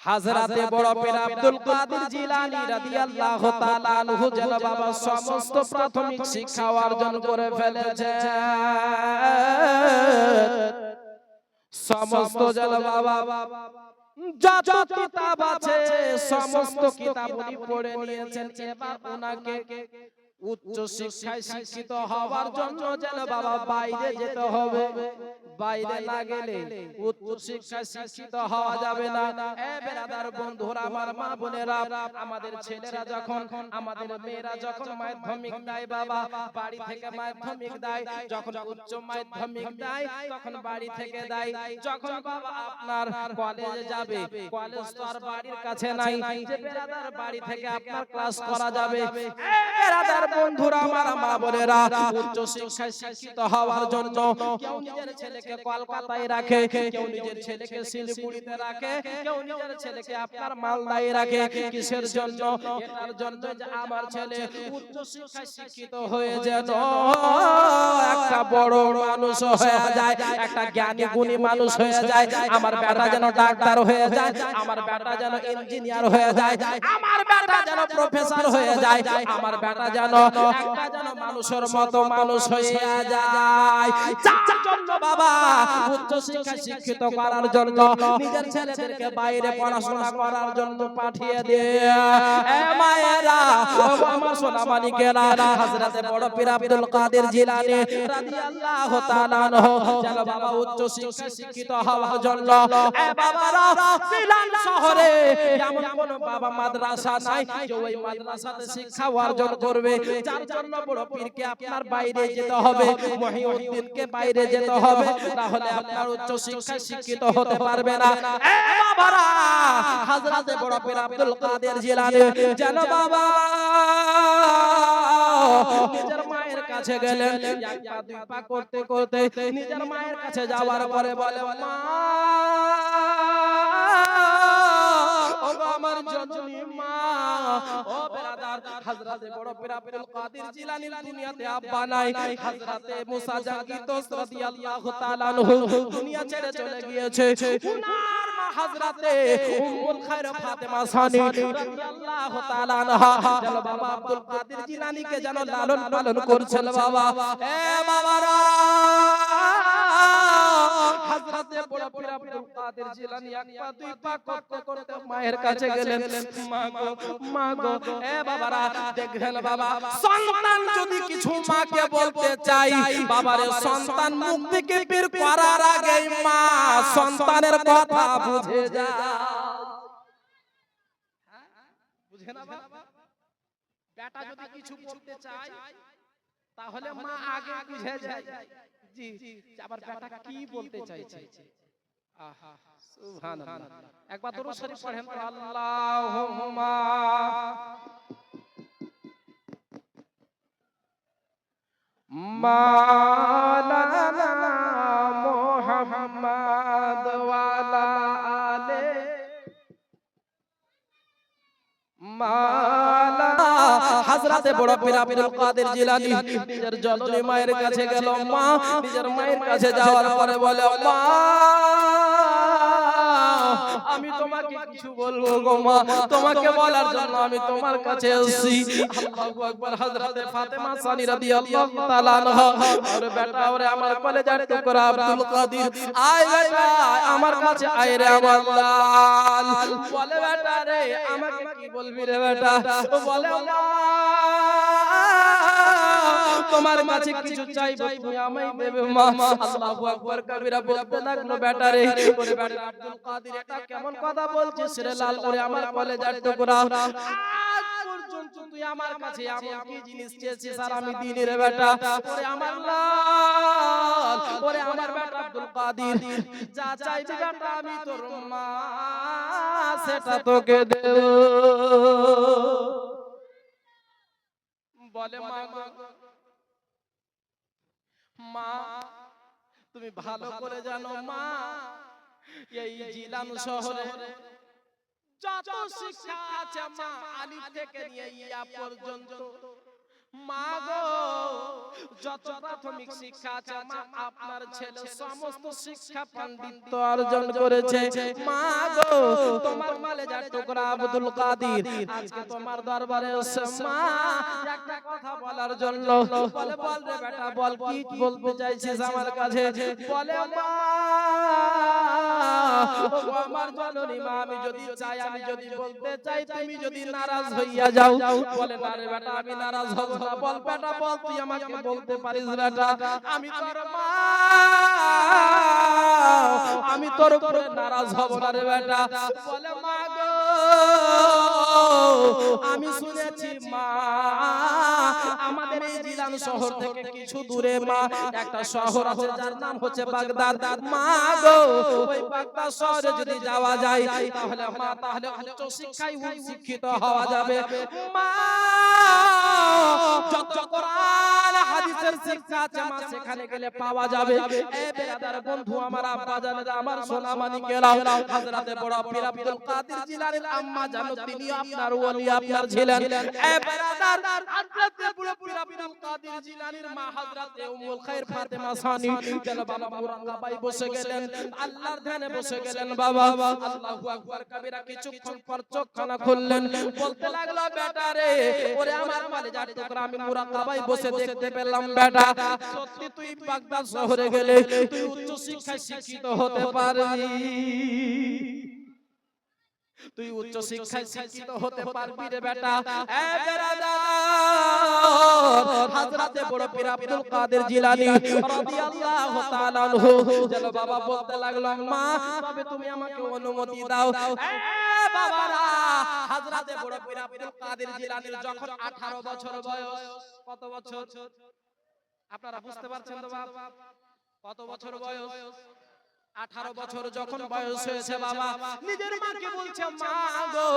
হযরতে বড় পীর আব্দুল কাদের জিলানী রাদিয়াল্লাহু তাআলা আনহু যেন বাবা সমস্ত প্রাথমিক শিক্ষা অর্জন করে ফেলেছে। সমস্ত যেন বাবা যত কিতাব আছে সমস্ত কিতাব উনি পড়ে নিয়েছেন। এবার ওনাকে উচ্চ শিক্ষায় শিক্ষিত হওয়ার জন্য যেন বাবা বাইরে যেতে হবে। বাইরে না গেলে উচ্চ শিক্ষায় শিক্ষিত হওয়া যাবে না। এ বেরাদার বন্ধুরা, আমার মা বোনেরা, আমাদের ছেলেরা যখন, আমাদের মেয়েরা যখন মাধ্যমিক দেয় বাবা, বাড়ি থেকে মাধ্যমিক দেয়, যখন উচ্চ মাধ্যমিক দেয় তখন বাড়ি থেকে দেয়। যখন বাবা আপনার কলেজে যাবে, কলেজ তো আর বাড়ির কাছে নাই যে বেরাদার বাড়ি থেকে আপনার ক্লাস করা যাবে। এ বেরাদার বন্ধুরা, আমার মা বোনেরা, উচ্চ শিক্ষায় শিক্ষিত হওয়ার জন্য কেউ নিজের ছেলেকে কলকাতায় রাখে, কেউ নিজের ছেলেকে শিলিগুড়িতে রাখে, কেউ নিজের ছেলেকে আপনার মালদায় রাখে। কিসের জন্য? এটার জন্য যে আমার ছেলে উচ্চ শিক্ষায় শিক্ষিত হয়ে যেন একটা বড় মানুষ হয়ে যায়, একটা জ্ঞানী গুণী মানুষ হয়ে যায়। আমার বেটা যেন ডাক্তার হয়ে যায়, আমার বেটা যেন ইঞ্জিনিয়ার হয়ে যায়, আমার বেটা যেন প্রফেসর হয়ে যায়, আমার বেটা যেন একটা যেন মানুষের মতো মানুষ হয়ে যায়। যার জন্য বাবা উচ্চ শিক্ষায় শিক্ষিত করার জন্য নিজের ছেলেদেরকে বাইরে পড়াশোনা করার জন্য পাঠিয়ে দেয়। এ মায়েরা, আমার সোনা মানিকেরা, হযরতে বড় পীর আব্দুল কাদের জিলানী রাদিয়াল্লাহু তাআলা আনহু যেন বাবা উচ্চ শিক্ষায় শিক্ষিত হওয়ার জন্য, এ বাবারা, সিলান শহরে এমন কোন বাবা মাদ্রাসা নাই যে ওই মাদ্রাসাতে শিক্ষা অর্জন করবে। যার জন্য বড় পীরকে আপনার বাইরে যেতে হবে, মহিউদ্দিনকে বাইরে যেতে হবে, তাহলে আপনার উচ্চ শিক্ষায় শিক্ষিত হতে পারবে না। এ বাবারা, হযরতে বড় পীর আব্দুল কাদের জিলানী যেন বাবা নিজের মায়ের কাছে গেলেন, এক পা দুই পা করতে করতে নিজের মায়ের কাছে যাওয়ার পরে বলে, মা, ও আমার জননী মা। ও বেরাদার, হযরতে বড় পীর আব্দুল কাদের জিলানীর দুনিয়াতে আব্বা নাই। হযরতে মুসা জাঙ্গি দোস রাদিয়াল্লাহু তাআলা আনহু দুনিয়া ছেড়ে চলে গিয়েছে। উনার মা হযরতে উম্মুল খায়র ফাতেমা সানি রাদিয়াল্লাহু তাআলা আনহা যেন বাবা আব্দুল কাদের জিলানীকে যেন লালন পালন করছেন বাবা। এ বাবারা, হযরতে বড় পীর আব্দুল কাদের জিলানী এক পা দুই পা করতে করতে মায়ের কাছে গেলেন। মা গো, মা গো, এ বাবারা, দেখবেন বাবা, সন্তান যদি কিছু মাকে বলতে চাই, বাবারে সন্তান মুখ থেকে বের করার আগেই মা সন্তানের কথা বুঝে যায়। বুঝে না বাবা? বেটা যদি কিছু বলতে চায় তাহলে মা আগে বুঝে যায়, জি আবার বেটা কি বলতে চাইছে। আহা, সুবহানাল্লাহ। একবার দরুদ শরীফ পড়েন তো, আল্লাহুম্মা মাওলানা মুহাম্মদ ওয়া আলা আলে মাওলানা। হযরতে বড় পীর আব্দুল কাদের জিলানী নিজের জননী মায়ের কাছে গেল। মা নিজের মায়ের কাছে যাওয়ার পরে বলে, মা, আমি তোমাকে কিছু বলবো গো মা, তোমাকে বলার জন্য আমি তোমার কাছে এসেছি। আল্লাহু আকবার। হযরতে ফাতেমা সানি রাদিয়াল্লাহু তাআলা আনহা, আরে বেটা, ওরে আমার কলেজার টুকরা আব্দুল কাদের, আয় বেটা, আমার কাছে আয় রে আমার লাল। বলে, বেটা রে, আমাকে কি বলবি রে বেটা? বলে, মা, তোমার কাছে কিছু চাইবো, তুমি আমায় দেবে মা। আল্লাহু আকবার কবিরা বলতে লাগলো, বেটা রে, ওরে বেটা আব্দুল কাদের, এটা কেমন কথা বলছিস রে লাল, ওরে আমার কলেজার টুকরা, আজ পর্যন্ত তুই আমার কাছে এমন কি জিনিস চেয়েছিস আর আমি দিইনি রে বেটা? ওরে আমার লাল, ওরে আমার বেটা আব্দুল কাদের, যা চাইবি বেটা আমি তোর মা সেটা তোকে দেব। বলে, মা, তুমি ভালো করে জানো মা, এই জিলান শহরে যত শিক্ষা আছে মা, আলিফ থেকে নিয়ে ইয়া পর্যন্ত মা গো যত প্রাথমিক শিক্ষা আছে মা আপনার ছেলে সমস্ত শিক্ষা পাণ্ডিত্য অর্জন করেছে। মা গো তোমার কলেজার টুকরা আব্দুল কাদের আজকে তোমার দরবারে এসে মা একটা কথা বলার জন্য। বলে বল রে বেটা বল, কি বলতে চাইছিস আমার কাছে? বলে মা ও আমার জননী মা, আমি যদি চাই, আমি যদি বলতে চাই, তুমি যদি নারাজ হইয়া যাও। বলে না রে বেটা আমি নারাজ হব না। বল বেটা বল, তুই আমাকে বলতে পারিস বেটা, আমি তোর মা, আমি তোর উপরে নারাজ হব না রে বেটা। বলে মা গো আমি শুনেছি মা আমাদের এই জিলান শহর থেকে কিছু দূরে মা একটা শহর আছে যার নাম হচ্ছে বাগদাদ। মা গো ওই বাগদাদ শহরে যদি যাওয়া যায় তাহলে মা তাহলে উচ্চ শিক্ষায় শিক্ষিত হওয়া যাবে। মা যত কোরআন হাদিসের শিক্ষা আছে মা সেখানে গেলে পাওয়া যাবে। এ বেরাদার বন্ধু আমার, আব্বা জানেরা, আমার সোনা মানিকেরা, হযরতে বড় পীর আব্দুল কাদের জিলানীর আম্মা জানো তিনি আপনার ওলি আপনার ছিলেন। এ বেরাদার হযরতে বড় পীর আব্দুল কাদের জিলানীর মা হযরতে উম্মুল খায়র ফাতেমা সানি যেন বাবা মুরাকাবাই বসে গেলেন, আল্লাহর ধ্যানে বসে গেলেন। বাবা আল্লাহু আকবার কবিরা কিছুক্ষণ পর চোখখানা খুললেন, বলতে লাগলো বেটা রে, ওরে আমার কলেজার টুকরা, আমি মুরাকাবাই বসে দেখতে পেলাম বেটা সত্যি তুই বাগদাদ শহরে গেলে তুই উচ্চ শিক্ষায় শিক্ষিত হতে পারবি, তুই উচ্চ শিক্ষায় শিক্ষিত হতে পারবি রে বেটা। এ বেরাদার হযরতে বড় পীর আব্দুল কাদের জিলানী রাদিয়াল্লাহু তাআলা আনহু যেন বাবা বলতে লাগলো মা তবে তুমি আমাকে অনুমতি দাও। এ বাবারা হযরতে বড় পীর আব্দুল কাদের জিলানীর যখন 18 বছর বয়স, কত বছর আপনারা বুঝতে পারছেন তো বাবা? কত বছর বয়স? 18 বছর যখন বয়স হয়েছে বাবা নিজের মাকে বলছে মা গো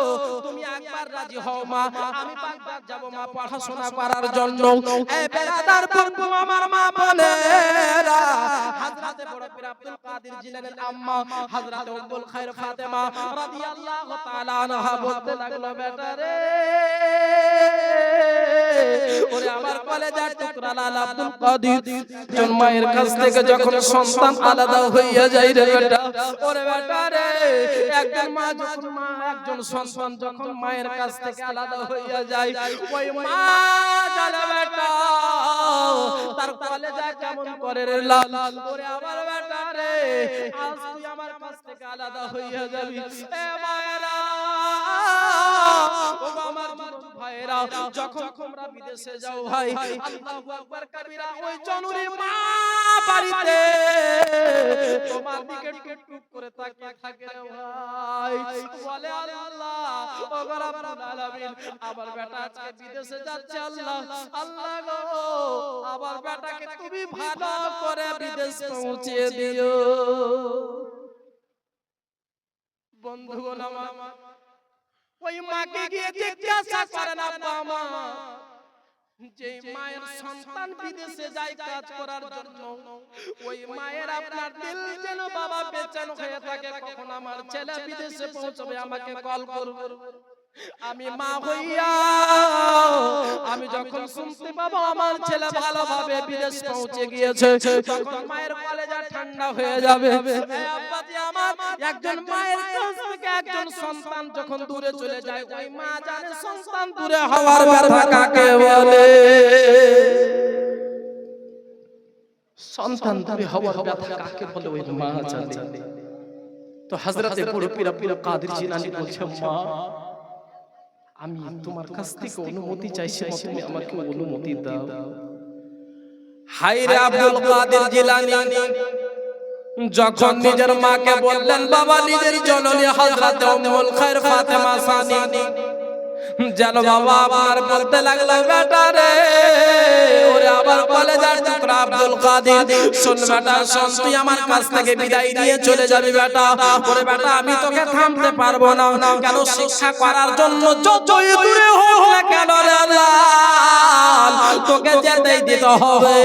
তুমি একবার রাজি হও মা, আমি বাগদাদ যাব মা পড়াশোনা করার জন্য। এই বেরাদার বন্ধু আমার মা বোনেরা, হযরতে বড় পীর আব্দুল কাদের জিলানীর আম্মা হযরতে উম্মুল খায়র ফাতেমা রাদিয়াল্লাহু তাআলা আনহা বলতে লাগলো বেটা রে, ওরে আমার কলেজার টুকরা লাল আব্দুল কাদের জন্মের কাছ থেকে যখন সন্তান আলাদা হইয়া যায় রে বেটা, ওরে বেটা রে একজন মা যখন একজন সন্তান যখন মায়ের কাছ থেকে আলাদা হইয়া যায় ওই মা জানে বেটা তার কলেজা কেমন করে রে লাল, ওরে আমার বেটা রে আজ তুই আমার কাছ থেকে আলাদা হইয়া যাবি। এ মায়েরা ও আমার ভাইরা যখন তোমরা বিদেশে যাও ভাই আল্লাহু আকবার কবিরা, ওই জননী মা বাড়িতে তোমার দিকে টুক করে তাকিয়ে থাকে রে ভাই, বলে আল্লাহ ও রব্বুল আলামিন আমার বেটা আজকে বিদেশে যাচ্ছে, আল্লাহ আল্লাহ গো আমার বেটাকে তুমি ভালো করে বিদেশ পৌঁছে দিও। বন্ধুগণ আমার ওই মাকে গিয়ে জিজ্ঞাসা করেন আব্বা মা, যে মায়ের সন্তান বিদেশে যায় কাজ করার জন্য ওই মায়ের আপনার দিল যেন বাবা বেচেন হয়ে থাকে, কখন আমার ছেলে বিদেশে পৌঁছবে আমাকে কল করবে। আমি মা হইয়া আমি যখন শুনতে পাবো আমার ছেলে ভালোভাবে বিদেশ পৌঁছে গিয়েছে তখন মায়ের কলেজা ঠান্ডা হয়ে যাবে। আব্বাজি আমার একজন মায়ের কাছ থেকে একজন সন্তান যখন দূরে চলে যায় ওই মা জানে সন্তান দূরে হওয়ার ব্যথা কাকে বলে, সন্তান দূরে হওয়ার ব্যথা কাকে বলে ওই মা জানে। তো হযরতে বড় পীর আব্দুল কাদের জিলানী বলছেন মা আমি তোমার কাছ থেকে অনুমতি চাইছি, তুমি আমাকে অনুমতি দাও। হায়রে আব্দুল কাদের জিলানী যখন নিজের মাকে বললেন বাবা নিজের জননী হযরতে উম্মুল খায়র ফাতেমা সানি যেন বাবা আমার বলতে লাগলো বেটা রে, ওরে আমার কলেজার টুকরা আব্দুল কাদের শোন বেটা শোন, তুই আমার কাছ থেকে বিদায় নিয়ে চলে যাবি বেটা, ওরে বেটা আমি তোকে থামতে পারবো না, কেন শিক্ষা করার জন্য যতই দূরে হোক না কেন রে লাল তোকে যেতেই দিতে হবে,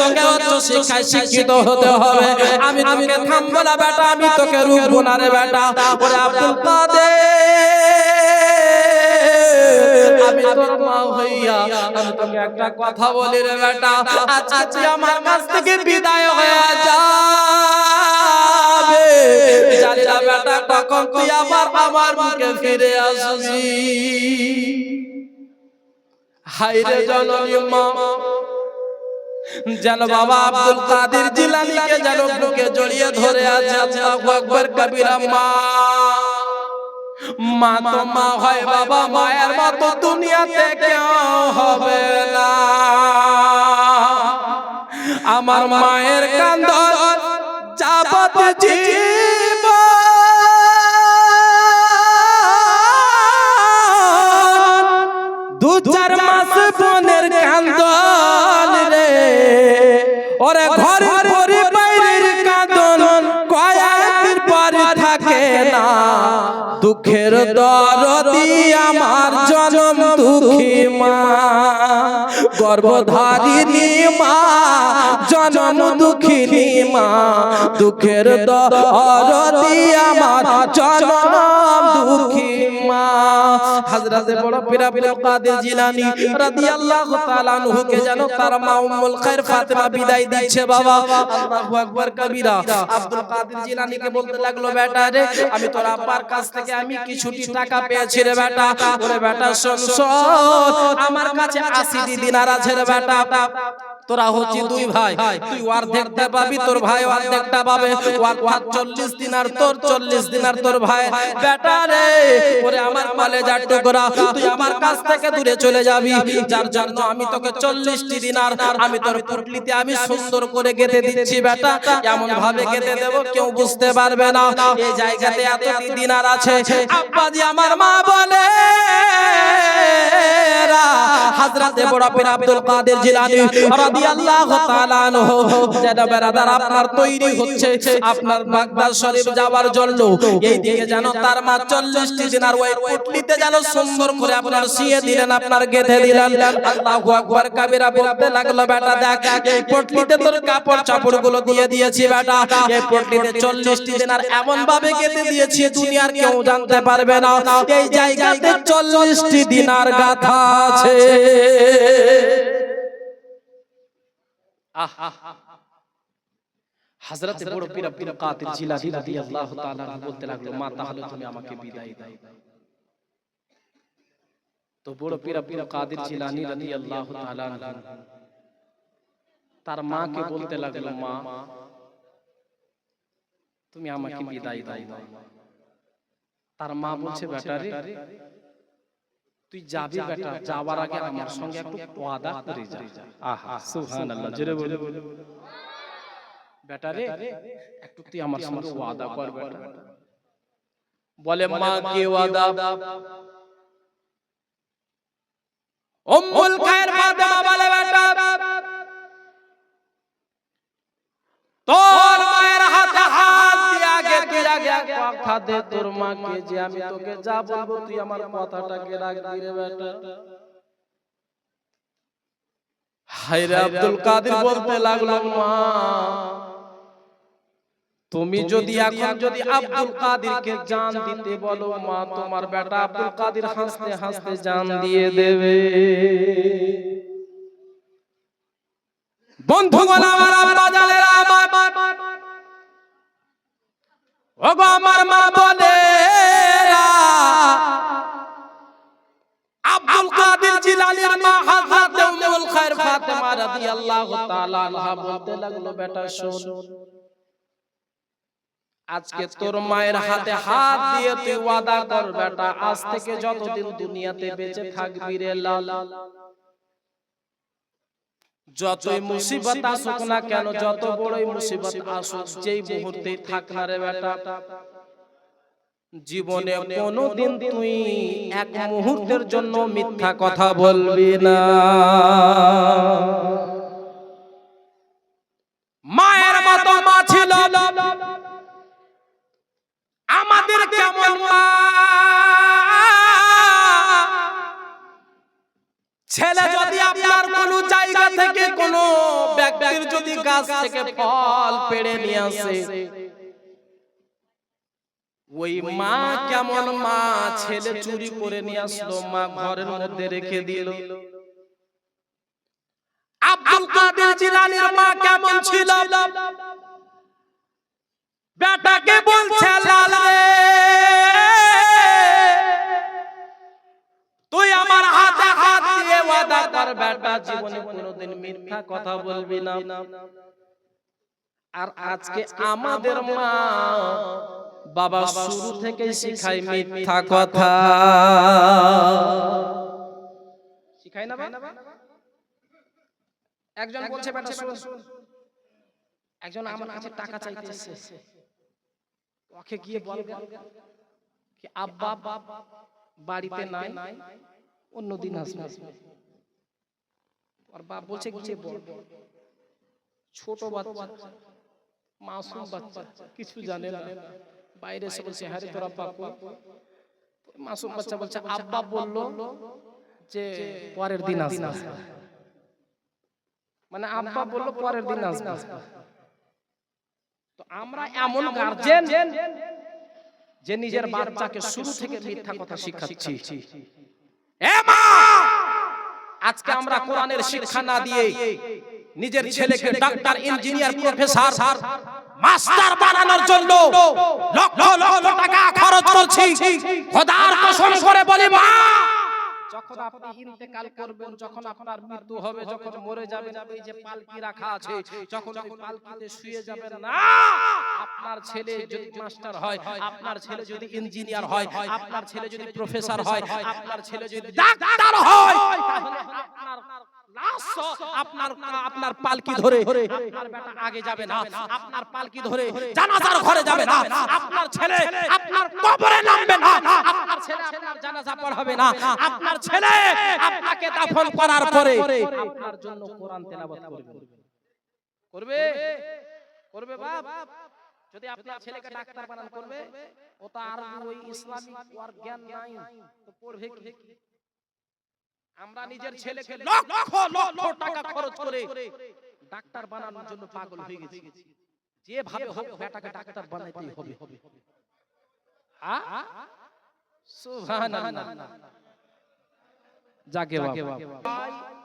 তোকে উচ্চ শিক্ষায় শিক্ষিত হতে হবে, আমি তোকে থামবো না বেটা, আমি তোকে রুখবো না রে বেটা। ওরে আব্দুল কাদের আমি তোর মা হইয়া আমি তোকে একটা কথা বলি রে বেটা, আজকে তুই আমার কাছ থেকে বিদায় হয়ে যাবে, জানি না বেটা কখন তুই আবার আমার বুকে ফিরে আসবি। হায়রে জননী মা, যেন বাবা আব্দুল কাদের জিলানীকে যেন বুকে জড়িয়ে ধরে আছে। আল্লাহু আকবার কবিরা। মা মা তো মা হয় বাবা, মায়ের মতো দুনিয়াতে কেউ হবে না। আমার মায়ের কান্দন যাবত জীবন দু চার মাস বোনের কান্দন রে, ওরে ঘর ঘরে বাইরের কান্দন কয়েকদিন পরে থাকে না। দুঃখের দরদি আমার জনম দুঃখী মা, গর্ভধারিণী মা, জনম দুঃখিনী মা, দুঃখের দরদি আমার জনম দুঃখী মা। হযরত বড় পীর আব্দুল কাদের জিলানী রাদিয়াল্লাহু তাআলা আনহু কে যেন তার মা উম্মুল খায়র ফাতেমা বিদায় দিচ্ছে বাবা। আল্লাহু আকবার কবিরা। আব্দুল কাদের জিলানীকে বলতে লাগলো, বেটা রে আমি তোর আব্বার কাছ থেকে আমি কিছুটি টাকা পেয়েছি রে বেটা। ওরে বেটা শোন শোন, আমার কাছে 80 দিনার আছে রে বেটা। তোরা হচ্ছে দুই ভাই, তুই অর্ধেকটা পাবি, তোর ভাই অর্ধেকটা পাবে। 40 দিনার তোর, 40 দিনার তোর ভাই। বেটা রে ওরে আমার কলেজার টুকরা, তুই আমার কাছ থেকে দূরে চলে যাবি, যার জন্য আমি তোকে 40টি দিনার আমি তোর পুটলিতে আমি সুন্দর করে গেঁথে দিচ্ছি বেটা। এমন ভাবে গেঁথে দেব কেউ বুঝতে পারবে না এই জায়গাতে এত দিনার আছে। আব্বাজি আমার মা বলে, হযরত বড় পীর আব্দুল কাদের জিলানী রাদিয়াল্লাহু তাআলা আনহু যেন বেরাদার আপনার তৈরি হচ্ছে আপনার বাগদাদ শরীফ যাওয়ার জন্য। এইদিকে যেন তার মা 40টি দিনার ওই পুটলিতে যেন সুন্দর করে আপনার সিয়ে দিলেন, আপনার গেঁথে দিলেন। আল্লাহু আকবার কবিরা। বলতে লাগলো, বেটা দেখ এই পুটলিতে তোর কাপড় চাপড় গুলো দিয়ে দিয়েছি বেটা, এই পুটলিতে 40টি দিনার এমন ভাবে গেঁথে দিয়েছি দুনিয়ার কেউ জানতে পারবে না এই জায়গাতে 40টি দিনার গাথা আছে। হযরত বড় পীর আব্দুল কাদের জিলানী রাদিয়াল্লাহু তাআলা বলতে লাগলো, মা তাহলে তুমি আমাকে বিদায় দাও। তো বড় পীর আব্দুল কাদের জিলানী রাদিয়াল্লাহু তাআলা তার মাকে বলতে লাগলো, মা তুমি আমাকে বিদায় দাও। তার মা বলছে, বেটা রে তুই যাবি বেটা, যাওয়ার আগে আমার সঙ্গে একটু ওয়াদা করে যা। আহা সুবহানাল্লাহ, জোরে বলো বেটা রে একটু তুই আমার সঙ্গে ওয়াদা কর বেটা। বলে, মা কি ওয়াদা? উম্মুল খায়র ফাতেমা বলে, বেটা তোর মায়ের হাতে হাত দিয়ে আগে তুই আগে কথা দে তোর মাকে যে আমি তোকে যা বলবো তুই আমার কথাটাকে রাখবি রে বেটা। হায়রে আব্দুল কাদের বলতে লাগলো, মা তুমি যদি এখন যদি আব্দুল কাদেরকে জান দিতে বলো মা, তোমার বেটা আব্দুল কাদের হাসতে হাসতে জান দিয়ে দেবে। বন্ধুগণ আমার, আব্বা জানেরা আমার, ওগো আমার মা বোনেরা, আব্দুল কাদের জিলানীর মা হযরত উম্মুল খায়র ফাতেমা রাদিয়াল্লাহু তাআলা আনহা বলতে লাগলো, বেটা শোন, আজকে তোর মায়ের হাতে হাত দিয়ে তুই ওয়াদা কর বেটা, আজ থেকে যতদিন দুনিয়াতে বেঁচে থাকবি রে লাল, যতই মুসিবত আসুক না কেন, যত বড়ই মুসিবত আসুক, যেই মুহূর্তে থাক না রে বেটা, জীবনে কোনোদিন তুই এক মুহূর্তের জন্য মিথ্যা কথা বলবি না। মায়ের মতো মা ছিল আমাদের, কেমন মা? ছেলে যদি আপনার কোন জায়গা থেকে কোন ব্যক্তির যদি গাছ থেকে ফল পেড়ে নিয়ে আসে, ওই মা কেমন মা, ছেলে চুরি করে নিয়ে আসলো, মা ঘরের মধ্যে রেখে দিল। আব্দুল কাদের জিলানীর মা কেমন ছিল, বেটাকে বলছে লাল রে তুই আমার হাতে হাত দিয়ে ওয়াদা কর বেটা জীবনে কোনোদিন মিথ্যা কথা বলবি না। আর আজকে আমাদের মা বাবা শুরু থেকে শিখায় মিথ্যা কথা, শিখায় না? একজন বলছে বেটা শুন, একজন আমার কাছে টাকা চাইতে এসেছে, ওকে গিয়ে বলবে কি আব্বা বাড়িতে নাই, অন্য দিন আসবে। আর বাপ বলছে গিয়ে বল, ছোট বাচ্চা মাসুম বাচ্চা কিছু জানে না, বাইরে এসে বলছে হ্যাঁ রে তোর আব্বা কই? মাসুম বাচ্চা বলছে আব্বা বলল যে পরের দিন আসবে, মানে আব্বা বলল পরের দিন আসবে। তো আমরা এমন গার্জিয়ান যে নিজের বাচ্চাকে শুরু থেকে মিথ্যা কথা শিখাচ্ছি। এ মা, আজকে আমরা কোরআনের শিক্ষা না দিয়ে নিজের ছেলেকে ডাক্তার, ইঞ্জিনিয়ার, প্রফেসর, মাস্টার বানানোর জন্য লক্ষ লক্ষ টাকা খরচ করছি। খোদার কসম করে বলি মা, যখন আপনি ইন্তেকাল করবেন, যখন আপনার মৃত্যু হবে, যখন মরে যাবেন, এই যে পালকি রাখা আছে, যখন ওই পালকিতে শুয়ে যাবেন না, আপনার ছেলে যদি মাস্টার হয়, আপনার ছেলে যদি ইঞ্জিনিয়ার হয়, আপনার ছেলে যদি প্রফেসর হয়, আপনার ছেলে যদি ডাক্তার হয়, তাহলে আপনার পালকি ধরে আপনার বেটা আগে যাবে না, আপনার পালকি ধরে জানাজার ঘরে যাবে না, আপনার ছেলে আপনার কবরে নামবে না, আপনার ছেলে আপনার জানাজা পড়াবে না, আপনার ছেলে আপনাকে দাফন করার পরে আপনার জন্য কোরআন তেলাওয়াত করবে করবে বাপ। যদি আপনার ছেলেকে ডাক্তার বানান করবে, ও তো আর ওই ইসলামিক ওয়ার জ্ঞান নাই, তো পড়বে কি? আমরা নিজের ছেলেকে লক্ষ লক্ষ টাকা খরচ করে ডাক্তার বানানোর জন্য পাগল হয়ে গেছি। যেভাবে হোক বেটাকে ডাক্তার বানাইতেই হবে। সুবহানাল্লাহ। যাকে বাবা,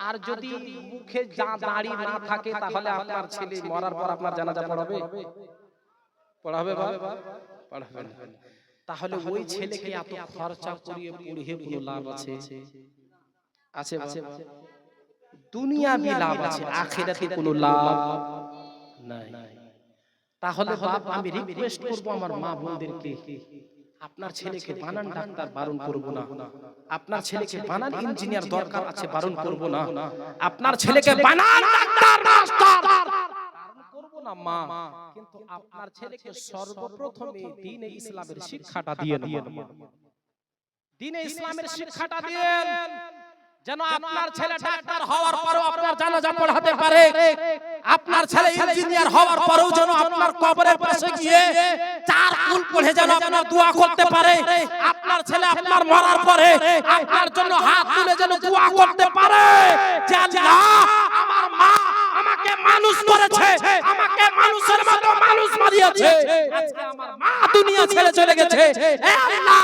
আর যদি মুখে দাড়ি না থাকে, তাহলে আপনার ছেলে মরার পর আপনার জানাজা পড়াবে বাবা? পড়াবে না। তাহলে ওই ছেলেকে এত খরচা করিয়ে পড়িয়ে কোনো লাভ আছে? আছে দুনিয়াবি লাভ আছে, আখিরাতে কোনো লাভ নাই। তাহলে বাপ, আমি রিকোয়েস্ট করব আমার মা বোনদেরকে, আপনার ছেলেকে বানান ডাক্তার, বারণ করব না। আপনার ছেলেকে বানান ইঞ্জিনিয়ার, দরকার আছে, বারণ করব না। আপনার ছেলেকে বানান ডাক্তার, মাস্টার, বারণ করব না মা। কিন্তু আপনার ছেলেকে সর্বপ্রথমে দ্বীনে ইসলামের শিক্ষাটা দিয়ে দিন। দ্বীনে ইসলামের শিক্ষাটা দিন, যেন আপনার ছেলে ডাক্তার হওয়ার পরেও আপনার জানাজা পড়াতে পারে, আপনার ছেলে ইঞ্জিনিয়ার হওয়ার পরেও যেন আপনার কবরের পাশে গিয়ে চার কুল পড়ে যেন আপনার দোয়া করতে পারে, আপনার ছেলে আপনার মরার পরে আপনার জন্য হাত তুলে যেন দোয়া করতে পারে যে আল্লাহ আমার মা আমাকে মানুষ করেছে, আমাকে মানুষের মতো মানুষ বানিয়েছে, আজকে আমার মা দুনিয়া ছেড়ে চলে গেছে, হে আল্লাহ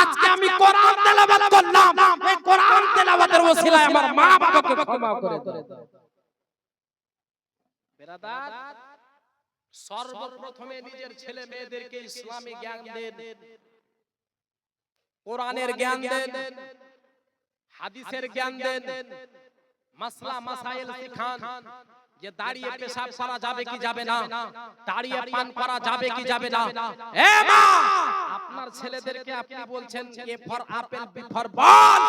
আজকে আমি কোরআন তেলাওয়াত করলাম, এই কোরআন তেলাওয়াতের ওসিলায় আমার মা বাবাকে ক্ষমা করে দাও। বেরাদার, সর্বপ্রথমে নিজের ছেলে মেয়েদেরকে ইসলামী জ্ঞান দেন, কোরআনের জ্ঞান দেন, হাদিসের জ্ঞান দেন, মাসলা মাসাইল শিখান, যে দাঁড়িয়ে পেশাব করা যাবে কি যাবে না, দাঁড়িয়ে পান করা যাবে কি যাবে না। এ মা, আপনার ছেলেদেরকে আপনি বলছেন A for apple, B for ball,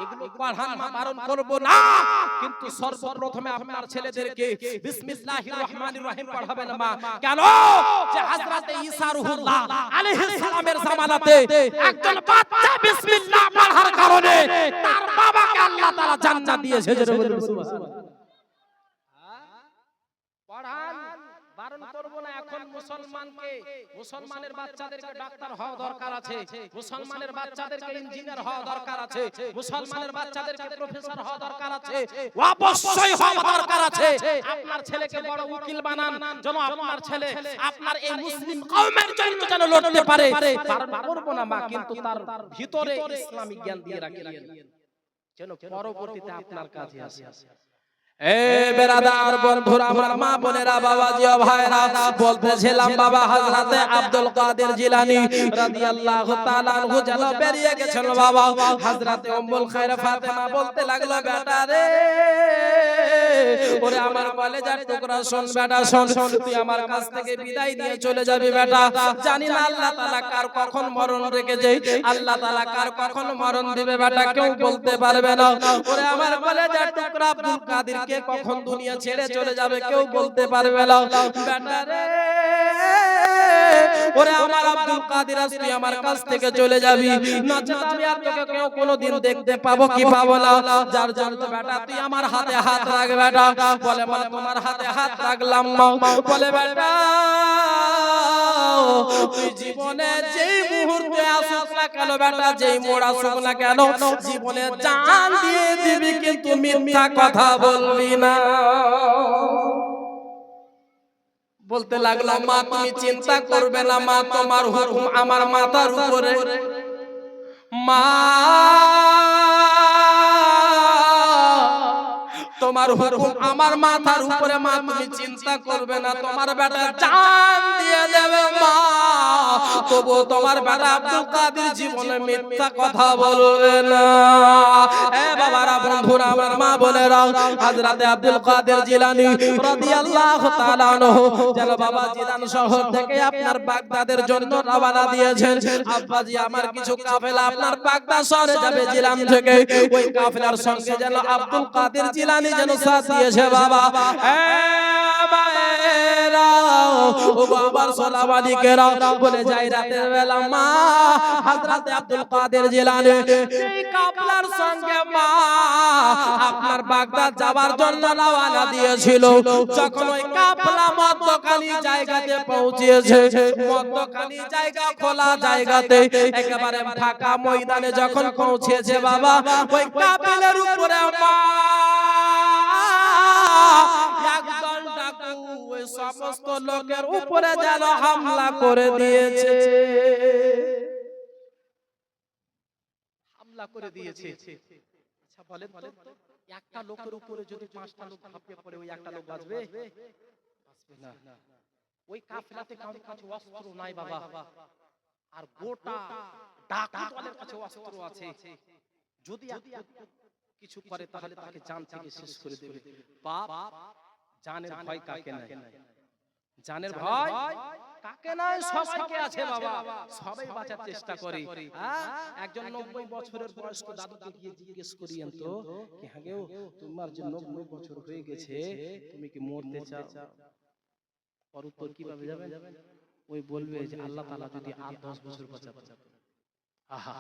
এগুলো পড়ান, বারণ করব না, কিন্তু সর্বপ্রথমে আপনার ছেলেদেরকে বিসমিল্লাহির রহমানির রহিম পড়াবেন মা। কেন? যে হযরত ঈসা রূহুল্লাহ আলাইহিস সালামের জামানাতে একজন বাচ্চা বিসমিল্লাহ পড়ার কারণে তার বাবাকে আল্লাহ তাআলা জান্নাত দিয়েছে। সুবহানাল্লাহ। পড়ান, বারণ করব না। এখন এখন মুসলমানের বাচ্চাদেরকে ডাক্তার হওয়া দরকার আছে, মুসলমানের বাচ্চাদেরকে ইঞ্জিনিয়ার হওয়া দরকার আছে, মুসলমানের বাচ্চাদেরকে প্রফেসর হওয়া দরকার আছে, অবশ্যই হওয়া দরকার আছে। আপনার ছেলেকে বড় উকিল বানান, যেন আপনার ছেলে আপনার এই মুসলিম কওমের জন্য যেন লড়তে পারে। পারবো না মা, কিন্তু তার ভিতরে ইসলামিক জ্ঞান দিয়ে রাখেন যেন পরবর্তীতে আপনার কাজে আসে। এ বেরাদার বন্ধুরা, আমার মা বোনেরা, বাবাজি ও ভাইরা, বলতেছিলাম বাবা হযরতে আব্দুল কাদের জিলানী রাদিয়াল্লাহু তাআলা আনহু যেন বেরিয়ে গেছেন। বাবা হযরতে উম্মুল খায়র ফাতেমা বলতে লাগলো, বেটা রে, ওরে আমার কলেজার টুকরা, শোন বেটা শোন, তুই আমার কাছ থেকে বিদায় নিয়ে চলে যাবি বেটা। জানি না আল্লাহ তাআলা কার কখন মরণ রেখেছে, আল্লাহ তাআলা কার কখন মরণ দিবে বেটা কেউ বলতে পারবে না। ওরে আমার কলেজার টুকরা আব্দুল কাদের কে কখন দুনিয়া ছেড়ে চলে যাবে কেউ বলতে পারবে না বেটা রে। ওরে আমার আব্দুল কাদের, আজ তুই আমার কাছ থেকে চলে যাবি, নচেত আমি আর তোকে কেউ কোনোদিন দেখতে পাবো কি পাবো না। যার জন্য বেটা তুই আমার হাতে হাত রাখ বেটা। বলে বলে তোমার হাতে হাত রাখলাম মা। বলে বেটা তুই জীবনে যেই মুহূর্তে আসুক না কেন বেটা, যেই মোড় আসুক না কেন, জীবনে জান দিয়ে দিবি, কিন্তু মিথ্যা কথা বলবি না। বলতে লাগলো, মা তুমি চিন্তা করবে না মা, তোমার হুকুম আমার মাথার উপরে। মা তোমার হুকুম আমার মাথার উপরে, মা তুমি চিন্তা করবে না, তোমার বেটা জান দিয়ে দেবে মা, তবু তোমার বেটা আব্দুল কাদের জীবনে মিথ্যা কথা বলবে না। এ বাবারা, বন্ধুরা, আমার মা বোনেরা, হযরতে আব্দুল কাদের জিলানী রাদিয়াল্লাহু তাআলা আনহু যেন বাবা জিলান শহর থেকে আপনার বাগদাদের জন্য রওনা দিয়েছেন। আব্বাজি আমার কিছু কাফেলা আপনার বাগদাদ শহরে যাবে জিলান থেকে, ওই কাফেলার সঙ্গে যেন আব্দুল কাদের জিলানী যেন সাথ দিয়েছে বাবা। এ মায়েরা, ও বাবার সোলামানিকেরা, বলে যাই রাতের বেলা মা হযরতে আব্দুল কাদের জিলানী এই কাফেলার সঙ্গে মা আপনার বাগদাদ যাবার জন্য রওনা দিয়েছিল। যখন ওই কাফেলা মধ্যখানি জায়গাতে পৌঁছেছে, মধ্যখানি জায়গা খোলা জায়গাতে একেবারে ফাঁকা ময়দানে যখন পৌঁছেছে বাবা, ওই কাফেলার উপরে মা একদল ডাকু ওই সমস্ত লোকের উপরে যেন হামলা করে দিয়েছে, হামলা করে দিয়েছে। আচ্ছা বলেন তো, একটা লোকের উপরে যদি 5টা লোক ঝাঁপিয়ে পড়ে, ওই একটা লোক বাঁচবে? বাঁচবে না। ওই কাফেলাতে কারোর কাছে অস্ত্র নাই বাবা, আর গোটা ডাকু দলের কাছে অস্ত্র আছে। যদি কিছু করে তাহলে তাকে জান থেকে শেষ করে দেবে। বাপ জানের ভয় কাকে নাই? জানের ভয় কাকে নাই? সবাইকে আছে বাবা, সবাই বাঁচার চেষ্টা করে। একজন 90 বছরের বয়স্ক দাদুকে গিয়ে জিজ্ঞেস করিয়েন তো, কি হ্যাঁ গো তোমার যে 90 বছর হয়ে গেছে, তুমি কি মরতে চাও? ওর উত্তর কিভাবে যাবেন? ওই বলবে যে আল্লাহ তাআলা যদি আর 10 বছর বাঁচাবে। আহা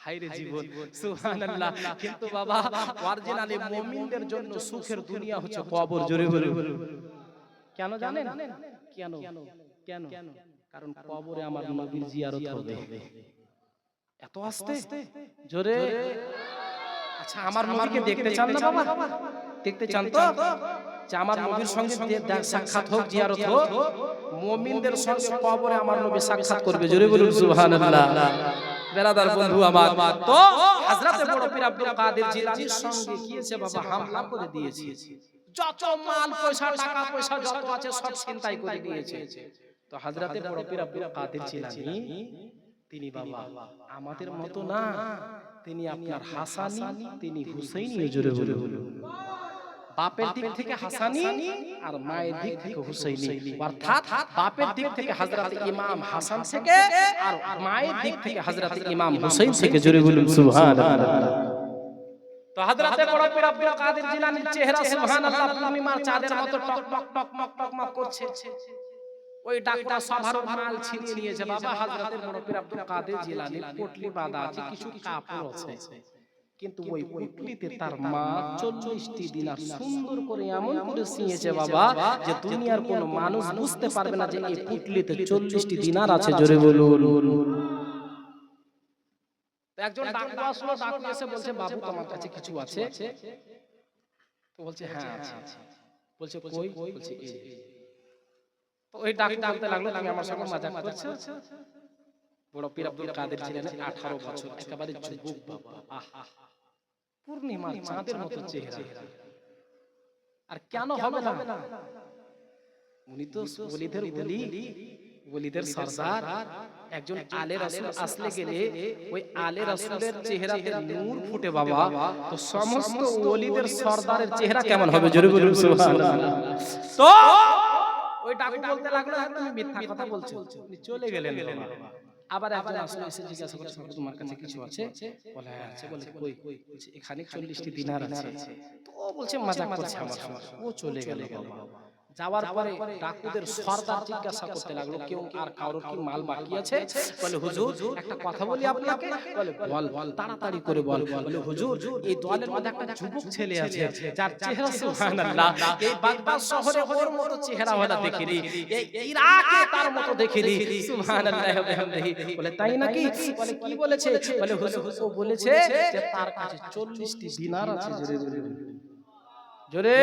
হায়রে জীবন, সুবহানাল্লাহ। কিন্তু বাবা অরিজিনালি মুমিনদের জন্য সুখের দুনিয়া হচ্ছে কবর। জোরে বলুন কেন জানেন? কেন কেন? কারণ কবরে আমার নবীর জিয়ারত হবে। এত আস্তে জোরে। আচ্ছা আমার নবীকে দেখতে চান না বাবা? দেখতে চান তো? যে আমার নবীর সঙ্গে সাক্ষাৎ হোক, জিয়ারত হোক। মুমিনদের সঙ্গে কবরে আমার নবী সাক্ষাৎ করবে। জোরে বলুন সুবহানাল্লাহ। বেরাদার বন্ধু আমার, তো হযরতে বড় পীর আব্দুল কাদের জিলানীর সঙ্গে গিয়েছে বাবা, হামলা করে দিয়েছে। যত মাল পয়সা টাকা পয়সা যত আছে সব ছিনতাই করে নিয়েছে। তো হযরতে বড় পীর আব্দুল কাদের জিলানী তিনি বাবা আমাদের মতো না, তিনি আপনার হাসানি, তিনি হুসাইনি। জোরে বলুন। বাপের দিক থেকে হাসানি আর মায়ের দিক থেকে হুসাইনি, অর্থাৎ বাপের দিক থেকে হযরত ইমাম হাসান থেকে আর মায়ের দিক থেকে হযরত ইমাম হুসাইন থেকে। জোরে বলুন সুবহানাল্লাহ। তো হযরতে বড় পীর আব্দুল কাদের জিলানীর চেহারা সুবহানাল্লাহ পূর্ণিমার চাঁদের মতো টক টক টক মক টক মক করছে। ওই ডাকটা সবার মাল ছিনিয়ে নিয়েছে বাবা। হযরতে বড় পীর আব্দুল কাদের জিলানীর পটলি বাঁধা আছে, কিছু কাপড় আছে। কিন্তু ওই পুটলিতে তার মা 40টি দিনার সুন্দর করে এমন করে সিঁয়েছে বাবা যে দুনিয়ার কোনো মানুষ বুঝতে পারবে না যে এই পুটলিতে 40টি দিনার আছে। জোরে বলুন। একজন ডাক্তার আসলো, ডাক্তার এসে বলছে বাবু তোমার কাছে কিছু আছে? তো বলছে হ্যাঁ আছে। বলছে কই? বলছে এই। তো ওই ডাক্তার বলতে লাগলো তুমি আমার সঙ্গে মজাক করছো? বড় পীর আব্দুল কাদের ছিলেন 18 বছর, একেবারে যুবক বাবা। আহা, পূর্ণিমার চাঁদের মতো চেহারা। আর কেন হবে না? উনি তো ওলিদের ওলি, ওলিদের সরদার। একজন আলে রাসূল আসলে গেলে ওই আলে রাসূলের চেহারাতে নূর ফুটে বাবা। তো সমস্ত ওলিদের সরদারের চেহারা কেমন হবে? জোরে বলুন সুবহানাল্লাহ। তো ওই ডাক্তার বলতে লাগলো তুমি মিথ্যা কথা বলছো। উনি চলে গেলেন বাবা। আবার একজন আসলে এসে জিজ্ঞাসা করছে তোমার কাছে কিছু আছে? বলে হ্যাঁ আছে। বলে কই? বলছে এখানে 40টি দিনার আছে। তো ও বলছে মজাক করছে আমার সঙ্গে। ও চলে গেল বাবা। যাওয়ার পরে ডাকুদের সরদার জিজ্ঞাসা করতে লাগলো কেউ আর কারোর কি মাল বাকি আছে? বলে হুজুর একটা কথা বলি আপনাকে। বলে বল, তাড়াতাড়ি করে বল। বলে হুজুর এই দলের মধ্যে একটা যুবক ছেলে আছে যার চেহারা সুবহানাল্লাহ, এই বাগদাদ শহরে ওর মতো চেহারা ওলা দেখিনি, এই ইরাকে তার মতো দেখিনি। সুবহানাল্লাহ ওয়া বিহামদিহি। বলে তাই নাকি? বলে কি বলেছে? বলে হুজুর ও বলেছে যে তার কাছে 40টি দিনার আছে। জোরে জোরে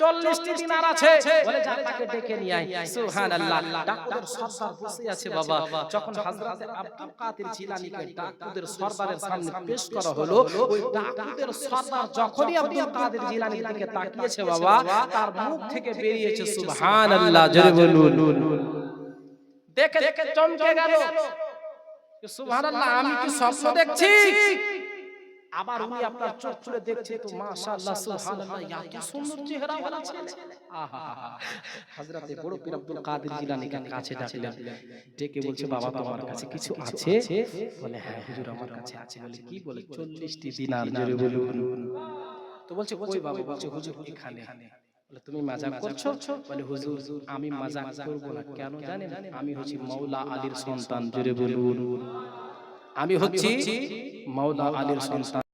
40টি দিনার আছে। বলে যা তাকে ডেকে নিয়ে আয়। সুবহানাল্লাহ। ডাকুদের সরদার বসে আছে বাবা। যখন হযরত আব্দুল কাদের জিলানীকে ডাকুদের সরদারের সামনে পেশ করা হলো, ওই ডাকুদের সরদার যখনই আব্দুল কাদের জিলানীর দিকে তাকিয়েছে বাবা, তার মুখ থেকে বেরিয়েছে সুবহানাল্লাহ। জোরে বলুন। দেখে দেখে চমকে গেল। সুবহানাল্লাহ, আমি কি স্বপ্ন দেখছি? আবার উনি আপনার চোখ খুলে দেখছে তো মাশাআল্লাহ সুবহানাল্লাহ, এত সুন্দর চেহারা ওয়ালা ছেলে। আহা, হযরতে বড় পীর আব্দুল কাদের জিলানীকে কাছে ডাকলেন, ডেকে বলছে বাবা তোমার কাছে কিছু আছে? বলে হ্যাঁ হুজুর আমার কাছে আছে। বলে কি? বলে 40টি দিনার। জোরে বলুন। তো বলছে কই বাবা? বলছে হুজুর এখানে। বলে তুমি মজাক করছো? বলে হুজুর আমি মজাক করব না। কেন জানেন? আমি হচ্ছি মাওলা আলীর সন্তান। জোরে বলুন। আমি হচ্ছি মাওলা আলীর সন্তান।